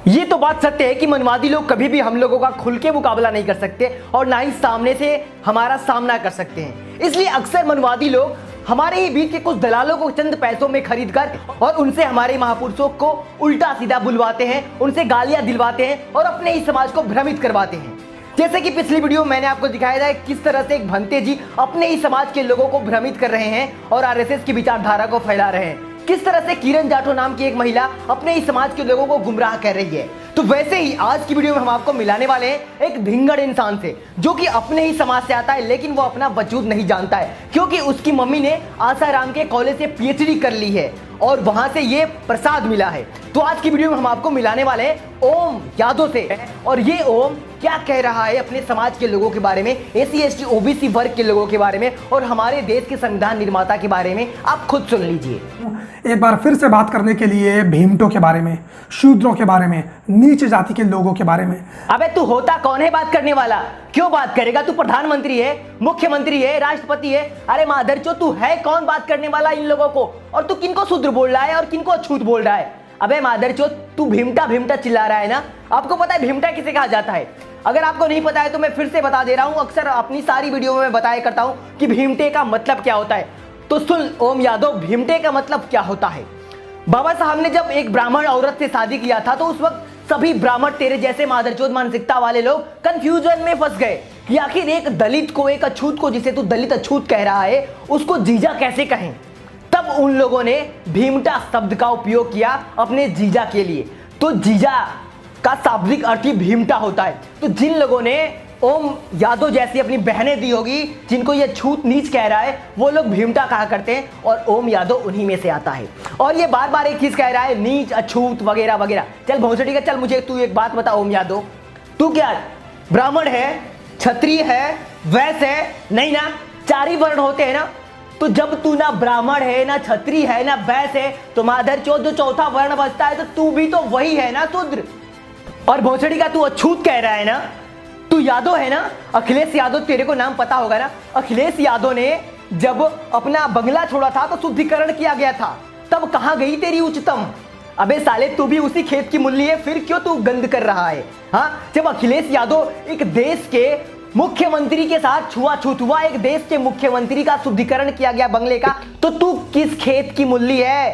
ये तो बात सत्य है कि मनवादी लोग कभी भी हम लोगों का खुल के मुकाबला नहीं कर सकते और ना ही सामने से हमारा सामना कर सकते हैं। इसलिए अक्सर मनवादी लोग हमारे ही बीच के कुछ दलालों को चंद पैसों में खरीद कर और उनसे हमारे महापुरुषों को उल्टा सीधा बुलवाते हैं, उनसे गालियां दिलवाते हैं और अपने ही समाज को भ्रमित करवाते हैं। जैसे कि पिछली वीडियो में मैंने आपको दिखाया था किस तरह से एक भंते जी अपने ही समाज के लोगों को भ्रमित कर रहे हैं और आरएसएस की विचारधारा को फैला रहे हैं। किस तरह से किरण जाटो नाम की एक महिला अपने ही समाज के लोगों को गुमराह कर रही है। तो वैसे ही आज की वीडियो में हम आपको मिलाने वाले हैं एक धिंगड़ इंसान से, जो कि अपने ही समाज से आता है लेकिन वो अपना वजूद नहीं जानता है, क्योंकि उसकी मम्मी ने आसाराम के कॉलेज से पीएचडी कर ली है और वहां से ये प्रसाद मिला है। तो आज की वीडियो में हम आपको मिलाने वाले हैं ओम यादव से, और ये ओम क्या कह रहा है अपने समाज के लोगों के बारे में, एससी एसटी ओबीसी वर्ग के लोगों के बारे में और हमारे देश के संविधान निर्माता के बारे में आप खुद सुन लीजिए। एक बार फिर से बात करने के लिए भीमटों के बारे में, शूद्रों के बारे में, नीच जाति के लोगों के बारे में। अबे तू होता कौन है बात करने वाला? क्यों बात करेगा? तू प्रधानमंत्री है, मुख्यमंत्री है, राष्ट्रपति है। अरे मादरचो, तू है कौन बात करने वाला इन लोगों को? और तू किनको शूद्र बोल रहा है और किनको अछूत बोल रहा है? अबे मादरचो, तू भीमटा भीमटा चिल्ला रहा है ना। आपको पता है भीमटा किसे कहा जाता है? अगर आपको नहीं पता है तो मैं फिर से बता दे रहा हूं। अक्सर अपनी सारी वीडियो में बताया करता हूं कि भीमटे का मतलब क्या होता है। तो सुन ओम यादव, भीमटे का मतलब क्या होता है। बाबा साहब ने जब एक ब्राह्मण औरत से शादी किया था तो उस वक्त सभी ब्राह्मण तेरे जैसे मादरचोद मानसिकता वाले लोग कंफ्यूजन में फंस गए कि आखिर एक दलित को, एक अछूत को, जिसे तू दलित अछूत कह रहा है, उसको जीजा कैसे कहें। तब उन लोगों ने भीमटा शब्द का उपयोग किया अपने जीजा के लिए। तो जीजा का शाब्दिक अर्थ ही भीमटा होता है। तो जिन लोगों ने ओम यादव जैसी अपनी बहनें दी होगी, जिनको ये छूत नीच कह रहा है, वो लोग भीमटा कहा करते हैं और ओम यादव उन्हीं में से आता है। और ये बार बार एक चीज कह रहा है, नीच, अछूत वगैरह वगैरह। चल भोसड़ी का, चल मुझे तू एक बात बता ओम यादव, तू क्या ब्राह्मण है, क्षत्रिय है, वैश्य है? नहीं ना, चार ही वर्ण होते हैं ना। तो जब तू ना ब्राह्मण है, ना क्षत्रिय है, ना वैश्य है, तो मादरचोद जो चौथा वर्ण बचता है तो तू भी तो वही है ना, शूद्र। और भोसड़ी का तू अछूत कह रहा है ना, तू यादव है ना, अखिलेश यादव, तेरे को नाम पता होगा ना। अखिलेश यादव ने जब अपना बंगला छोड़ा था तो शुद्धिकरण किया गया था, तब कहां गई तेरी उच्चतम? अबे साले, तू भी उसी खेत की मूली है, फिर क्यों तू गंद कर रहा है? हाँ, जब अखिलेश यादव एक देश के मुख्यमंत्री के साथ छुआछूत हुआ, एक देश के मुख्यमंत्री का शुद्धिकरण किया गया बंगले का, तो तू किस खेत की मूली है?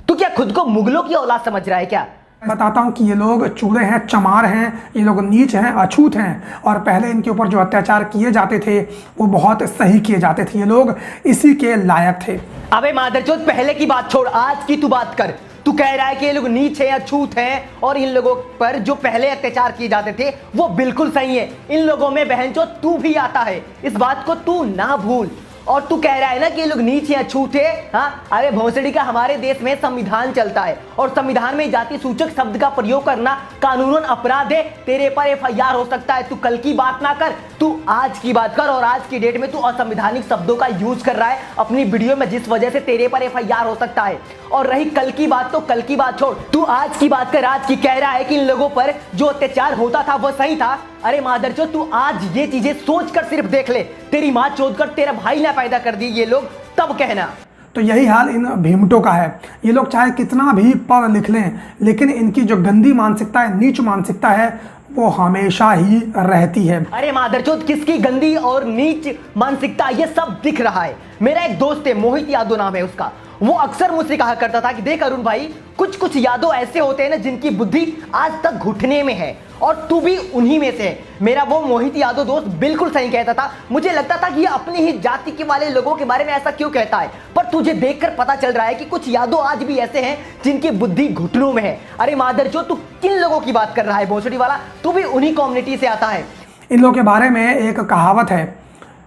तू क्या खुद को मुगलों की औलाद समझ रहा है क्या? बताता हूँ कि ये लोग चूड़े हैं, चमार हैं, ये लोग नीच हैं, अछूत हैं, और पहले इनके ऊपर जो अत्याचार किए जाते थे वो बहुत सही किए जाते थे। ये लोग इसी के लायक थे। अबे मादरचोद, पहले की बात छोड़, आज की तू बात कर। तू कह रहा है कि ये लोग नीच हैं, अछूत हैं और इन लोगों पर जो पहले अत्याचार किए जाते थे वो बिल्कुल सही है। इन लोगों में बहनचोद तू भी आता है, इस बात को तू ना भूल। और तू कह रहा है ना कि ये लोग नीच हैं, अछूत है। हाँ, अरे भोसड़ी का, हमारे देश में संविधान चलता है और संविधान में जाति सूचक शब्द का प्रयोग करना कानूनन अपराध है। तेरे पर एफआईआर हो सकता है। तू कल की बात ना कर, तू आज की बात कर। और आज की डेट में तू असंवैधानिक शब्दों का यूज कर रहा है अपनी वीडियो में, जिस वजह से तेरे पर एफआईआर हो सकता है। और रही कल की बात, तो कल की बात छोड़, तू आज की बात कर। आज की कह रहा है कि इन लोगों पर जो अत्याचार होता था वो सही था। अरे मादरचोद, तू आज ये चीजें सोच कर सिर्फ देख ले, तेरी मां चोद कर तेरा भाई ना पैदा कर दी ये लोग, तब कहना। तो यही हाल इन भीमटों का है। ये लोग चाहे कितना भी पढ़ लिख लें, लेकिन इनकी जो गंदी मानसिकता है, नीच मानसिकता है, वो हमेशा ही रहती है। अरे मादरचोद, किसकी गंदी और नीच मानसिकता, ये सब दिख रहा है। मेरा एक दोस्त है, मोहित यादव नाम है उसका, वो अक्सर मुझसे कहा करता था कि देख अरुण भाई, कुछ कुछ यादव ऐसे होते हैं ना जिनकी बुद्धि आज तक घुटने में है, और तू भी उन्हीं में से है। मेरा वो मोहित यादव दोस्त बिल्कुल सही कहता था। मुझे लगता था कि ये अपनी ही जाति के वाले लोगों के बारे में ऐसा क्यों कहता है, पर तुझे देखकर पता चल रहा है कि कुछ यादव आज भी ऐसे हैं जिनकी बुद्धि घुटनों में है। अरे मादरचोद, तू किन लोगों की बात कर रहा है भोसड़ी वाला? तू भी उन्हीं कम्युनिटी से आता है। इन लोगों के बारे में एक कहावत है,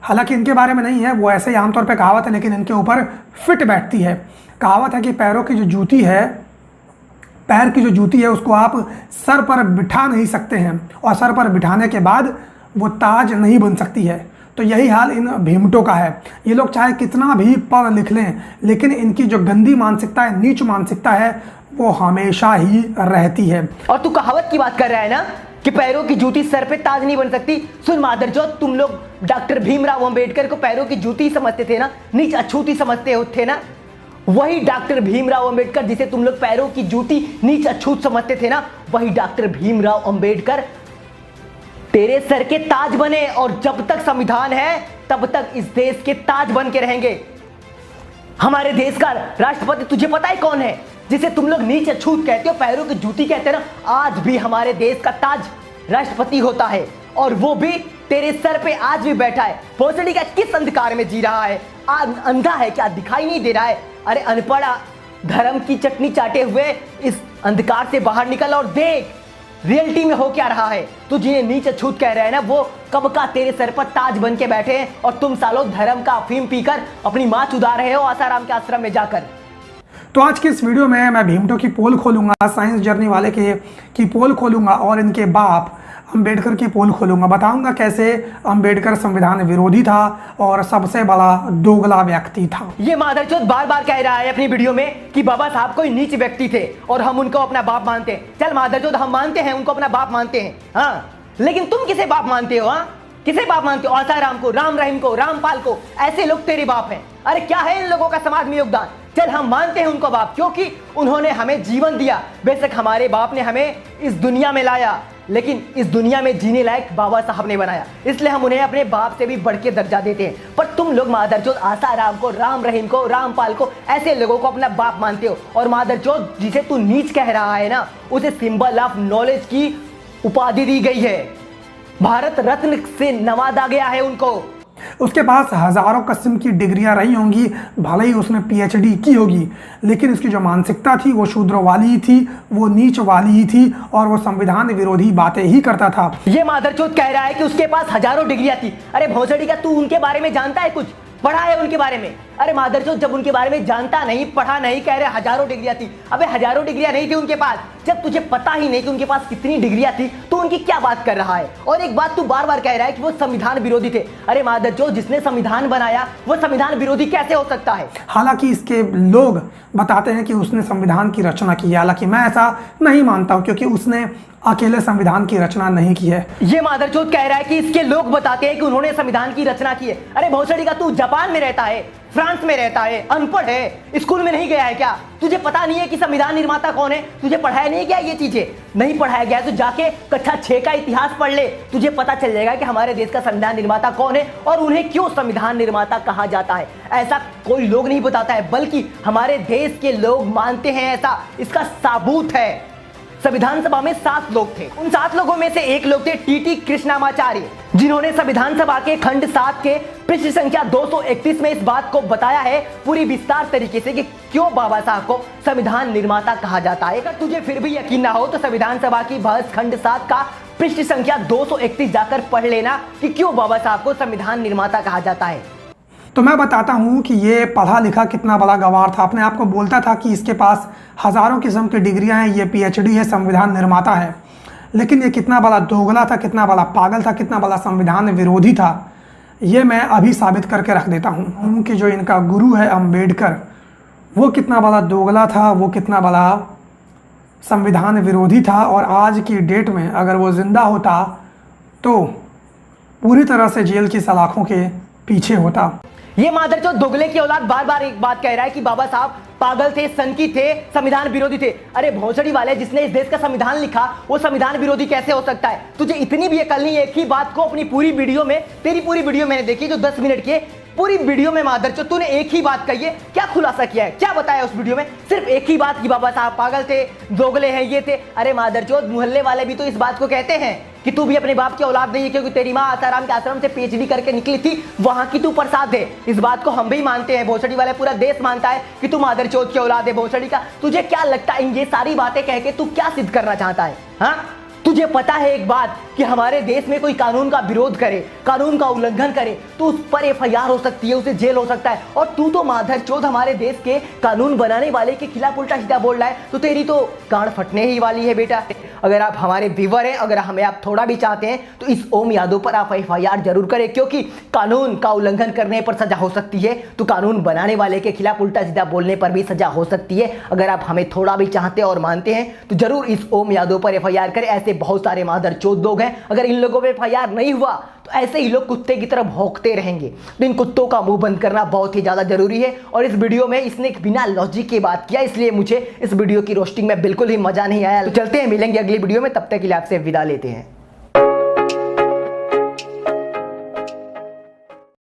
हालांकि इनके बारे में नहीं है, वो ऐसे ही आमतौर पर कहावत है, लेकिन इनके ऊपर फिट बैठती है। कहावत है कि पैरों की जो जूती है, पैर की जो जूती है, उसको आप सर पर बिठा नहीं सकते हैं, और सर पर बिठाने के बाद वो ताज नहीं बन सकती है। तो यही हाल इन भीमटों का है। ये लोग चाहे कितना भी पढ़ लिख लें, लेकिन इनकी जो गंदी मानसिकता है, नीच मानसिकता है, वो हमेशा ही रहती है। और तू कहावत की बात कर रहा है ना कि पैरों की जूती सर पे ताज नहीं बन सकती। सुन मादरचोद, तुम लोग डॉक्टर भीमराव अंबेडकर को पैरों की जूती समझते थे ना, नीच अछूती समझते थे ना। वही डॉक्टर भीमराव अंबेडकर जिसे तुम लोग पैरों की जूती नीच अछूत समझते थे ना, वही डॉक्टर भीमराव अंबेडकर तेरे सर के ताज बने, और जब तक संविधान है तब तक इस देश के ताज बन के रहेंगे। हमारे देश का राष्ट्रपति तुझे पता है कौन है, जिसे तुम लोग नीच अछूत कहते हो, पैरों की जूती कहते हैं ना, आज भी हमारे देश का ताज राष्ट्रपति होता है, और वो भी तेरे सर पे आज भी बैठा है। भोसड़ी का किस अंधकार में जी रहा है? अंधा है क्या? दिखाई नहीं दे रहा है? अरे अनपढ़ा, धर्म की चटनी चाटे हुए इस अंधकार से बाहर निकल और देख रियलिटी में हो क्या रहा है। तू जिन्हें नीच अछूत कह रहे हैं ना, वो कब का तेरे सर पर ताज बन के बैठे हैं, और तुम सालों धर्म का अफीम पीकर अपनी मां चुदा रहे हो आसाराम के आश्रम में जाकर। तो आज की इस वीडियो में मैं भीमटो की पोल खोलूंगा, साइंस जर्नी वाले की पोल खोलूंगा, और इनके बाप अंबेडकर की पोल खोलूंगा। बताऊंगा कैसे अंबेडकर संविधान विरोधी था और सबसे बड़ा दोगला व्यक्ति था। ये मादरचोद बार बार कह रहा है अपनी वीडियो में कि बाबा साहब कोई नीच व्यक्ति थे और हम उनको अपना बाप मानते हैं। चल मादरचोद, हम मानते हैं उनको अपना बाप मानते हैं, हाँ, लेकिन तुम किसे बाप मानते हो? हाँ, किसे बाप मानते हो? आसाराम को, राम रहीम को, रामपाल को, ऐसे लोग तेरे बाप हैं। अरे क्या है इन लोगों का समाज में योगदान? चल हम मानते हैं उनको बाप, क्योंकि उन्होंने हमें जीवन दिया। बेशक हमारे बाप ने हमें इस दुनिया में लाया, लेकिन इस दुनिया में जीने लायक बाबा साहब ने बनाया, इसलिए हम उन्हें अपने बाप से भी बढ़ के दर्जा देते हैं। पर तुम लोग मादरचोद आसाराम को, राम रहीम को, रामपाल को, ऐसे लोगों को अपना बाप मानते हो। और मादरचोद जिसे तू नीच कह रहा है ना, उसे सिंबल ऑफ नॉलेज की उपाधि दी गई है, भारत रत्न से नवाजा गया है उनको। उसके पास हजारों किस्म की डिग्रियां रही होंगी, भले ही उसने पीएचडी की होगी, लेकिन उसकी जो मानसिकता थी वो शूद्रों वाली ही थी, वो नीच वाली ही थी, और वो संविधान विरोधी बातें ही करता था। ये मादरचोद कह रहा है कि उसके पास हजारों डिग्रियां थी। अरे भोसड़ी का, तू उनके बारे में जानता है कुछ? पढ़ा है उनके बारे में? अरे मादरचोद, जब उनके बारे में जानता नहीं, पढ़ा नहीं, कह रहे हजारों डिग्रियां थी। अबे हजारों डिग्रियां नहीं थी उनके पास। जब तुझे पता ही नहीं कि उनके पास कितनी डिग्रियां थी, तो उनकी क्या बात कर रहा है? और एक बात तू बार बार कह रहा है कि वो संविधान विरोधी थे। अरे मादरचोद, जिसने संविधान बनाया वो संविधान विरोधी कैसे हो सकता है? हालांकि इसके लोग बताते हैं कि उसने संविधान की रचना की है, हालांकि मैं ऐसा नहीं मानता हूं, क्योंकि उसने अकेले संविधान की रचना नहीं की है। ये मादरचोद कह रहा है कि इसके लोग बताते हैं कि उन्होंने संविधान की रचना की है। अरे भोसड़ी का, तू जापान में रहता है, फ्रांस में रहता है, अनपढ़ है, स्कूल में नहीं गया है क्या? तुझे पता नहीं है कि संविधान निर्माता कौन है? तुझे पढ़ाया नहीं गया ये चीजें? नहीं पढ़ाया गया तो जाके कक्षा 6 का इतिहास पढ़ ले, तुझे पता चल जाएगा कि हमारे देश का संविधान निर्माता कौन है और उन्हें क्यों संविधान निर्माता कहा जाता है। ऐसा कोई लोग नहीं बताता है, बल्कि हमारे देश के लोग मानते हैं ऐसा। इसका सबूत है, संविधान सभा में 7 लोग थे। उन 7 लोगों में से एक लोग थे टीटी कृष्णामाचार्य, जिन्होंने संविधान सभा के खंड 7 के पृष्ठ संख्या 231 में इस बात को बताया है पूरी विस्तार तरीके से कि क्यों बाबा साहब को संविधान निर्माता कहा जाता है। अगर तुझे फिर भी यकीन ना हो तो संविधान सभा की बहस खंड 7 का पृष्ठ संख्या 231 जाकर पढ़ लेना कि क्यों बाबा साहब को संविधान निर्माता कहा जाता है। तो मैं बताता हूँ कि ये पढ़ा लिखा कितना बड़ा गवार था। अपने आप को बोलता था कि इसके पास हजारों किस्म की डिग्रियां हैं, ये पीएचडी है, संविधान निर्माता है, लेकिन ये कितना बड़ा दोगला था, कितना बड़ा पागल था, कितना बड़ा संविधान विरोधी था, ये मैं अभी साबित करके रख देता हूँ कि जो इनका गुरु है अंबेडकर, वो कितना बड़ा दोगला था, वो कितना बड़ा संविधान विरोधी था। और आज की डेट में अगर वो जिंदा होता तो पूरी तरह से जेल की सलाखों के पीछे होता। ये मादरचोद दोगले की औलाद बार बार एक बात कह रहा है कि बाबा साहब पागल थे, सनकी थे, संविधान विरोधी थे। अरे भोसड़ी वाले, जिसने इस देश का संविधान लिखा वो संविधान विरोधी कैसे हो सकता है? तुझे इतनी भी अकल नहीं है? एक ही बात को अपनी पूरी वीडियो में, तेरी पूरी वीडियो मैंने देखी जो 10 मिनट की, पूरी वीडियो में मादरचोद तूने एक ही बात कही है। क्या खुलासा किया है, क्या बताया उस वीडियो में? सिर्फ एक ही बात कि बाबा साहब पागल थे, दोगले हैं, ये थे। अरे मादरचोद, मोहल्ले वाले भी तो इस बात को कहते हैं कि तू भी अपने बाप की औलाद नहीं है, क्योंकि तेरी माँ आसाराम के आश्रम से पीएचडी करके निकली थी, वहां की तू प्रसाद है। इस बात को हम भी मानते हैं, भोसड़ी वाले पूरा देश मानता है कि तू मादरचोद की औलाद है भोसड़ी का। तुझे क्या लगता है ये सारी बातें कह के तू क्या सिद्ध करना चाहता है? हाँ, तुझे पता है एक बात कि हमारे देश में कोई कानून का विरोध करे, कानून का उल्लंघन करे तो उस पर एफआईआर हो सकती है, उसे जेल हो सकता है। और तू तो मादरचोद हमारे देश के कानून बनाने वाले के खिलाफ उल्टा सीधा बोल रहा है, तो तेरी तो गांड फटने ही वाली है बेटा। अगर आप हमारे व्यूअर हैं, अगर हमें आप थोड़ा भी चाहते हैं तो इस ओम यादव पर आप एफआईआर जरूर करें, क्योंकि कानून का उल्लंघन करने पर सजा हो सकती है तो कानून बनाने वाले के खिलाफ उल्टा सीधा बोलने पर भी सजा हो सकती है। अगर आप हमें थोड़ा भी चाहते और मानते हैं तो जरूर इस ओम यादव पर एफआईआर करें। ऐसे बहुत सारे मादरचोद लोग हैं, अगर इन लोगों पर एफआईआर नहीं हुआ तो तो ऐसे ही लोग कुत्ते की तरह भौंकते रहेंगे। तो इन कुत्तों का मुंह बंद करना बहुत ही ज़्यादा जरूरी है। और इस वीडियो में इसने बिना लॉजिक की बात किया, इसलिए मुझे इस वीडियो की रोस्टिंग में बिल्कुल ही मजा नहीं आया। तो चलते हैं, मिलेंगे अगली वीडियो में, तब तक के लिए आपसे विदा लेते हैं।